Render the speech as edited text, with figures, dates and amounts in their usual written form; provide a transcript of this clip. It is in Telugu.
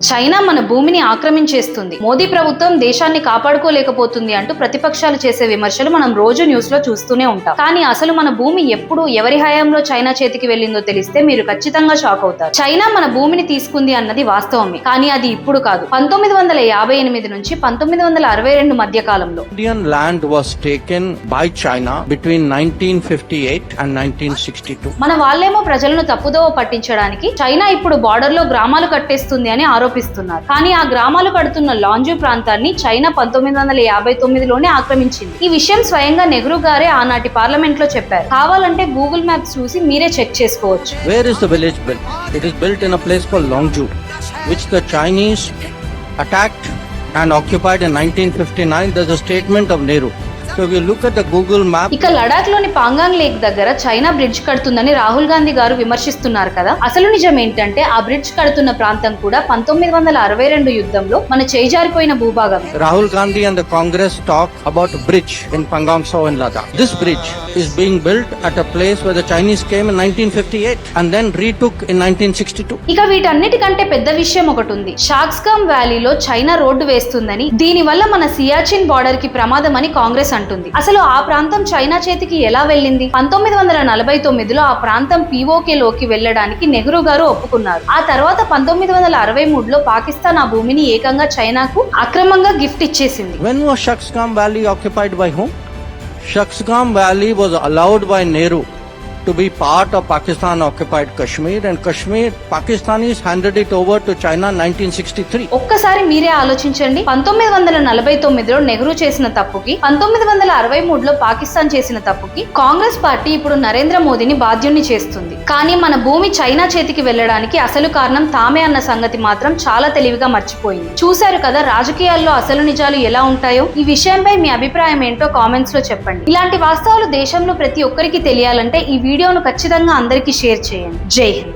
చైనా మన భూమిని ఆక్రమించేస్తుంది, మోదీ ప్రభుత్వం దేశాన్ని కాపాడుకోలేకపోతుంది అంటూ ప్రతిపక్షాలు చేసే విమర్శలు మనం రోజు న్యూస్ లో చూస్తూనే ఉంటాం. కానీ అసలు మన భూమి ఎప్పుడు ఎవరి హయాంలో చైనా చేతికి వెళ్ళిందో తెలిస్తే మీరు ఖచ్చితంగా షాక్ అవుతారు. చైనా మన భూమిని తీసుకుంది అన్నది వాస్తవమే, కానీ అది ఇప్పుడు కాదు. 1958 నుంచి 1962 మధ్య కాలంలో Indian land was taken by China between 1958 and 1962. మన వాళ్ళేమో ప్రజలను తప్పుదోవ పట్టించడానికి చైనా ఇప్పుడు బార్డర్ లో గ్రామాలు కట్టేస్తుంది అని ఆరోపిస్తున్నారు. కానీ ఆ గ్రామాలు కడుతున్న లాంజూ ప్రాంతాన్ని చైనా 1959లోనే ఆక్రమించింది. ఈ విషయం స్వయంగా నెహ్రూ గారే ఆనాటి పార్లమెంట్ లో చెప్పారు. కావాలంటే గూగుల్ మ్యాప్స్ చూసి మీరే చెక్ చేసుకోవచ్చు. Where is the village built? It is built in a place called Longju, which the Chinese attacked and occupied in 1959. There's a statement of Nehru. So if you look at the Google map, ఇక లడాక్ లోని పాంగాంగ్ లేక్ దగ్గర చైనా బ్రిడ్జ్ కడుతుందని రాహుల్ గాంధీ గారు విమర్శిస్తున్నారు కదా. అసలు నిజం ఏంటంటే ఆ బ్రిడ్జ్ కడుతున్న ప్రాంతం కూడా 1962 యుద్ధంలో మన చేజారిపోయిన భూభాగమే. Rahul Gandhi and the Congress talk about a bridge in Pangong Tso in Ladakh. This bridge is being built at a place where the Chinese came in 1958 and then retook in 1962. ఇక వీటన్నిటికంటే పెద్ద విషయం ఒకటి ఉంది. షాక్స్గామ్ వ్యాలీలో చైనా రోడ్డు వేస్తుందని, దీని వల్ల మన సియాచిన్ బార్డర్ కి ప్రమాదం అని కాంగ్రెస్ అంటుంది. అసలు ఆ ప్రాంతం చైనా చేతికి ఎలా వెళ్ళింది? 1949లో ఆ ప్రాంతం POK లోకి వెళ్ళడానికి నెహ్రూ గారు ఒప్పుకున్నారు. ఆ తర్వాత 1963లో పాకిస్తాన్ ఆ భూమిని ఏకంగా చైనాకు అక్రమంగా గిఫ్ట్ ఇచ్చేసింది. When was Shaksgam Valley occupied by whom? Shaksgam Valley was allowed by Nehru to be part of Pakistan occupied Kashmir, and Kashmir Pakistanis handed it over to China 1963. ఒక్కసారి మీరే ఆలోచించండి. 1949లో నెహ్రూ చేసిన తప్పుకి, 1963లో పాకిస్తాన్ చేసిన తప్పుకి కాంగ్రెస్ పార్టీ ఇప్పుడు నరేంద్ర మోదీని బాధ్యుణ్ణి చేస్తుంది. కానీ మన భూమి చైనా చేతికి వెళ్ళడానికి అసలు కారణం తామే అన్న సంగతి మాత్రం చాలా తెలివిగా మర్చిపోయింది. చూశారు కదా రాజకీయాల్లో అసలు నిజాలు ఎలా ఉంటాయో. ఈ విషయంపై మీ అభిప్రాయం ఏంటో కామెంట్స్ లో చెప్పండి. ఇలాంటి వాస్తవాలు దేశంలో ప్రతి ఒక్కరికి తెలియాలంటే ఈ వీడియోను ఖచ్చితంగా అందరికీ షేర్ చేయండి. జై హింద్.